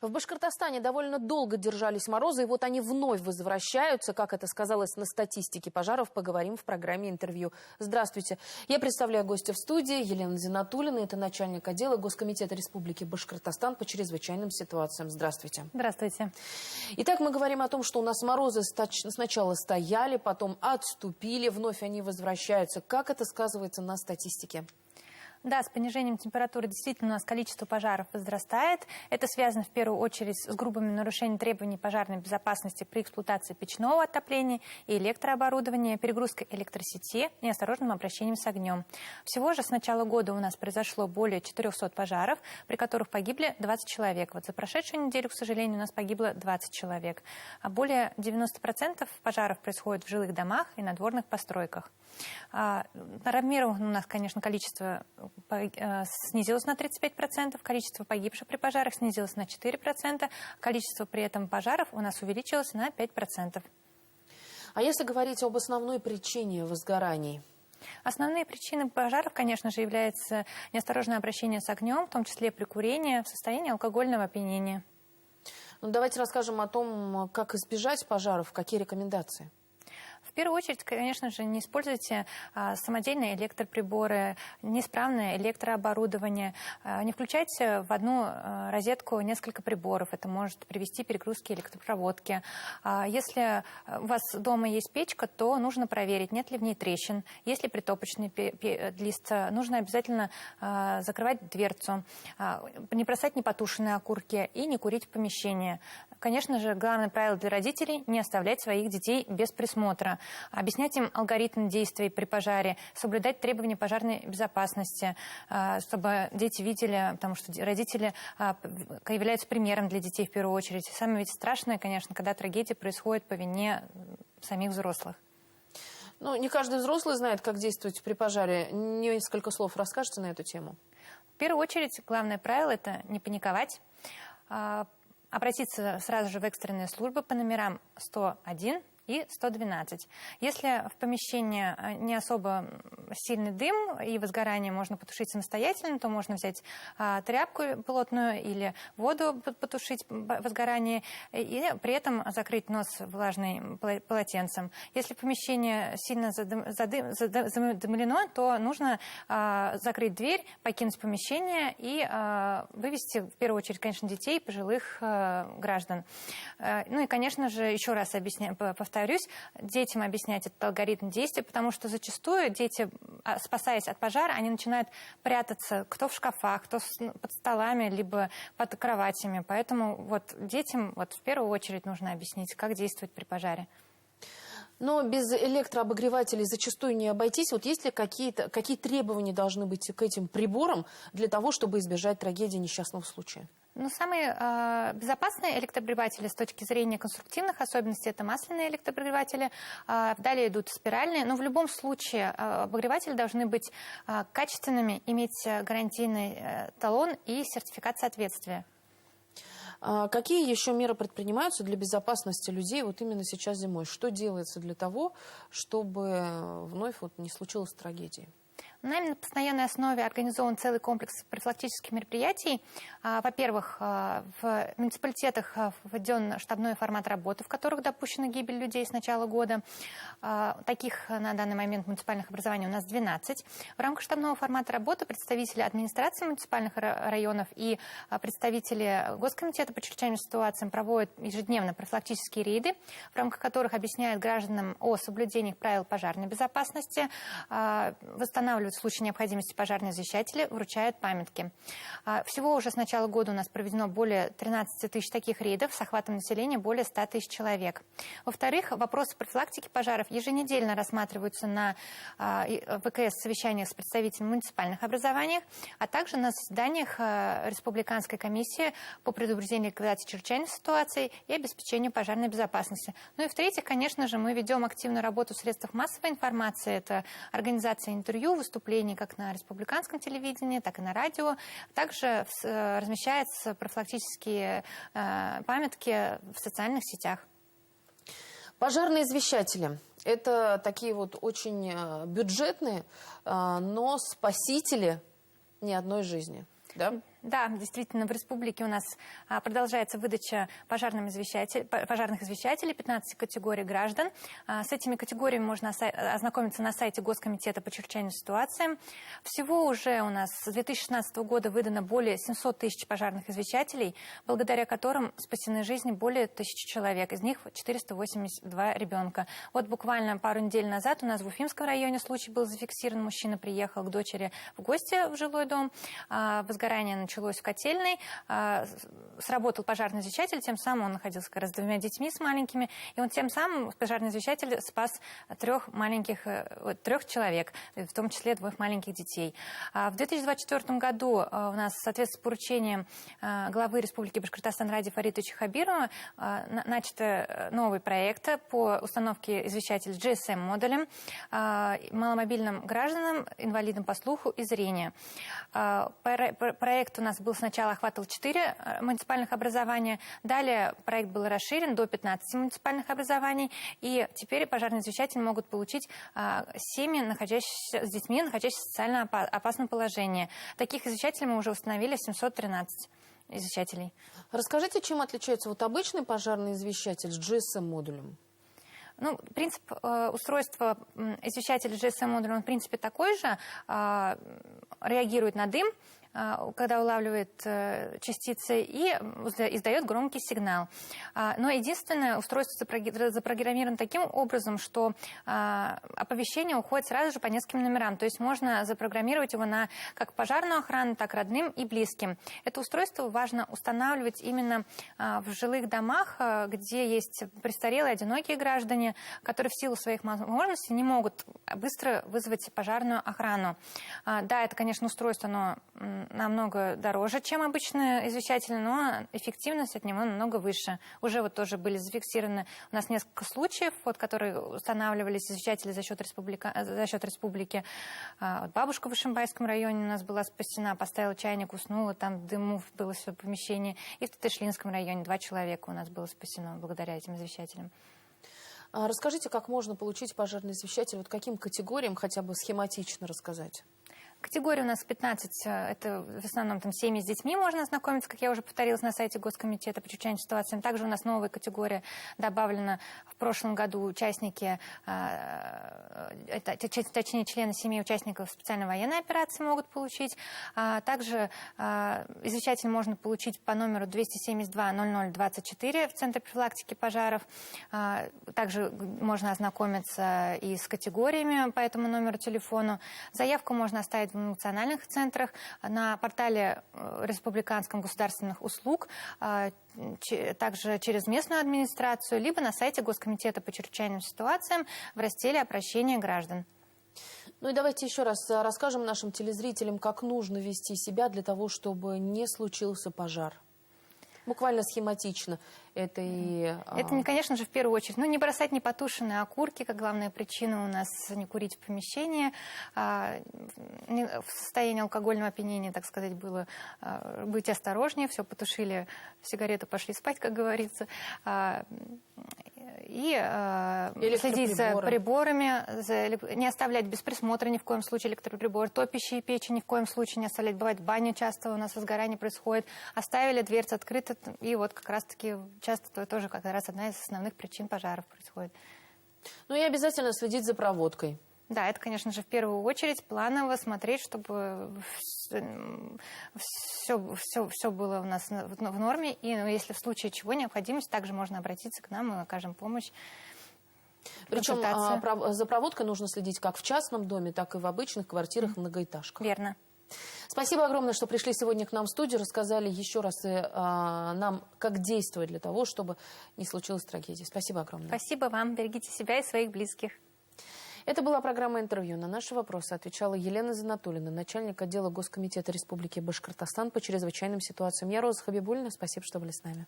В Башкортостане довольно долго держались морозы, и вот они вновь возвращаются. Как это сказалось на статистике пожаров, поговорим в программе «Интервью». Здравствуйте. Я представляю гостя в студии Елена Зинатуллина. Это начальник отдела Госкомитета Республики Башкортостан по чрезвычайным ситуациям. Здравствуйте. Здравствуйте. Итак, мы говорим о том, что у нас морозы сначала стояли, потом отступили, вновь они возвращаются. Как это сказывается на статистике? Да, с понижением температуры действительно у нас количество пожаров возрастает. Это связано в первую очередь с грубыми нарушениями требований пожарной безопасности при эксплуатации печного отопления и электрооборудования, перегрузкой электросети и неосторожным обращением с огнем. Всего же с начала года у нас произошло более 400 пожаров, при которых погибли 20 человек. Вот за прошедшую неделю, к сожалению, у нас погибло 20 человек. А более 90% пожаров происходит в жилых домах и надворных постройках. Нормировано у нас, конечно, количество снизилось на 35%, количество погибших при пожарах снизилось на 4%, количество при этом пожаров у нас увеличилось на 5%. А если говорить об основной причине возгораний? Основные причины пожаров, конечно же, являются неосторожное обращение с огнем, в том числе при курении, в состоянии алкогольного опьянения. Ну, давайте расскажем о том, как избежать пожаров, какие рекомендации. В первую очередь, конечно же, не используйте самодельные электроприборы, неисправное электрооборудование. Не включайте в одну розетку несколько приборов. Это может привести к перегрузке электропроводки. Если у вас дома есть печка, то нужно проверить, нет ли в ней трещин. Если притопочный лист, нужно обязательно закрывать дверцу, не бросать непотушенные окурки и не курить в помещении. Конечно же, главное правило для родителей – не оставлять своих детей без присмотра. Объяснять им алгоритм действий при пожаре, соблюдать требования пожарной безопасности, чтобы дети видели, потому что родители являются примером для детей в первую очередь. Самое ведь страшное, конечно, когда трагедия происходит по вине самих взрослых. Ну, не каждый взрослый знает, как действовать при пожаре. Несколько слов расскажете на эту тему? В первую очередь, главное правило – это не паниковать, обратиться сразу же в экстренные службы по номерам 101 и 112. Если в помещении не особо сильный дым и возгорание можно потушить самостоятельно, то можно взять тряпку плотную или воду потушить возгорание и при этом закрыть нос влажным полотенцем. Если помещение сильно задымлено, то нужно закрыть дверь, покинуть помещение и вывести в первую очередь, конечно, детей и пожилых граждан. Ну и, конечно же, еще раз повторюсь, детям объяснять этот алгоритм действий, потому что зачастую дети, спасаясь от пожара, они начинают прятаться кто в шкафах, кто под столами, либо под кроватями. Поэтому вот детям в первую очередь нужно объяснить, как действовать при пожаре. Но без электрообогревателей зачастую не обойтись. Вот есть ли какие требования должны быть к этим приборам для того, чтобы избежать трагедии несчастного случая? Ну, самые безопасные электрообогреватели с точки зрения конструктивных особенностей – это масляные электрообогреватели, далее идут спиральные. Но в любом случае обогреватели должны быть качественными, иметь гарантийный талон и сертификат соответствия. Какие еще меры предпринимаются для безопасности людей вот именно сейчас зимой? Что делается для того, чтобы вновь не случилось трагедии? Нами на постоянной основе организован целый комплекс профилактических мероприятий. Во-первых, в муниципалитетах введен штабной формат работы, в которых допущена гибель людей с начала года. Таких на данный момент муниципальных образований у нас 12. В рамках штабного формата работы представители администрации муниципальных районов и представители Госкомитета по чрезвычайным ситуациям проводят ежедневно профилактические рейды, в рамках которых объясняют гражданам о соблюдении правил пожарной безопасности, восстанавливают в случае необходимости пожарные извещатели, вручают памятки. Всего уже с начала года у нас проведено более 13 тысяч таких рейдов с охватом населения более 100 тысяч человек. Во-вторых, вопросы профилактики пожаров еженедельно рассматриваются на ВКС-совещаниях с представителями муниципальных образований, а также на заседаниях Республиканской комиссии по предупреждению и ликвидации чрезвычайных ситуаций и обеспечению пожарной безопасности. Ну и в-третьих, конечно же, мы ведем активную работу в средствах массовой информации. Это организация интервью, выступлений как на республиканском телевидении, так и на радио. Также размещаются профилактические памятки в социальных сетях. Пожарные извещатели – это такие очень бюджетные, но спасители ни одной жизни, да? Да, действительно, в республике у нас продолжается выдача пожарных извещателей, 15 категорий граждан. С этими категориями можно ознакомиться на сайте Госкомитета по чрезвычайным ситуациям. Всего уже у нас с 2016 года выдано более 700 тысяч пожарных извещателей, благодаря которым спасены жизни более 1000 человек, из них 482 ребенка. Вот буквально пару недель назад у нас в Уфимском районе случай был зафиксирован. Мужчина приехал к дочери в гости в жилой дом. Возгорание началось в котельной, сработал пожарный извещатель, тем самым он находился как раз с 2 детьми с маленькими, и он тем самым, пожарный извещатель, спас 3 человек, в том числе 2 маленьких детей. В 2024 году у нас, в соответствии с поручением главы Республики Башкортостан Ради Фаритовича Хабирова, начат новый проект по установке извещателей с GSM-модулем маломобильным гражданам, инвалидам по слуху и зрению. Проект у нас был сначала охватывал 4 муниципальных образования, далее проект был расширен до 15 муниципальных образований, и теперь пожарные извещатели могут получить семьи, с детьми, находящихся в социально опасном положении. Таких извещателей мы уже установили 713 извещателей. Расскажите, чем отличается обычный пожарный извещатель с GSM-модулем? Ну, принцип устройства извещателя GSM-модуля, он в принципе такой же, реагирует на дым, когда улавливает частицы, и издает громкий сигнал. Но единственное, устройство запрограммировано таким образом, что оповещение уходит сразу же по нескольким номерам. То есть можно запрограммировать его на как пожарную охрану, так и родным и близким. Это устройство важно устанавливать именно в жилых домах, где есть престарелые, одинокие граждане, которые в силу своих возможностей не могут быстро вызвать пожарную охрану. Да, это, конечно, устройство, оно намного дороже, чем обычные извещатели, но эффективность от него намного выше. Уже тоже были зафиксированы у нас несколько случаев, которые устанавливались извещатели за счет республики. Бабушка в Ишимбайском районе у нас была спасена, поставила чайник, уснула, там дыму было все помещение. И в Татышлинском районе 2 человека у нас было спасено благодаря этим извещателям. Расскажите, как можно получить пожарный извещатель, каким категориям, хотя бы схематично рассказать? Категория у нас 15, это в основном семьи с детьми можно ознакомиться, как я уже повторилась, на сайте Госкомитета по чрезвычайным ситуациям. Также у нас новая категория добавлена в прошлом году участники, точнее члены семьи участников специальной военной операции могут получить. Также извещатель можно получить по номеру 272-00-24 в Центре профилактики пожаров. Также можно ознакомиться и с категориями по этому номеру телефона. Заявку можно оставить в национальных центрах, на портале республиканском государственных услуг, также через местную администрацию, либо на сайте Госкомитета по чрезвычайным ситуациям в разделе «Обращение граждан». Ну и давайте еще раз расскажем нашим телезрителям, как нужно вести себя для того, чтобы не случился пожар. Буквально схематично. Это, конечно же, в первую очередь, не бросать непотушенные окурки, как главная причина у нас, не курить в помещении. В состоянии алкогольного опьянения, так сказать, было быть осторожнее, все потушили, сигарету, пошли спать, как говорится. И следить за приборами, не оставлять без присмотра ни в коем случае электроприбор, топящие печи ни в коем случае не оставлять. Бывает, в бане часто у нас возгорание происходит. Оставили дверцы открыты, и как раз-таки часто это тоже как раз одна из основных причин пожаров происходит. Ну и обязательно следить за проводкой. Да, это, конечно же, в первую очередь планово смотреть, чтобы все было у нас в норме. И если в случае чего необходимость, также можно обратиться к нам, мы окажем помощь. Причем за проводкой нужно следить как в частном доме, так и в обычных квартирах, многоэтажках. Верно. Спасибо огромное, что пришли сегодня к нам в студию, рассказали еще раз нам, как действовать для того, чтобы не случилось трагедии. Спасибо огромное. Спасибо вам. Берегите себя и своих близких. Это была программа «Интервью». На наши вопросы отвечала Елена Занатуллина, начальник отдела Госкомитета Республики Башкортостан по чрезвычайным ситуациям. Я Роза Хабибуллина. Спасибо, что были с нами.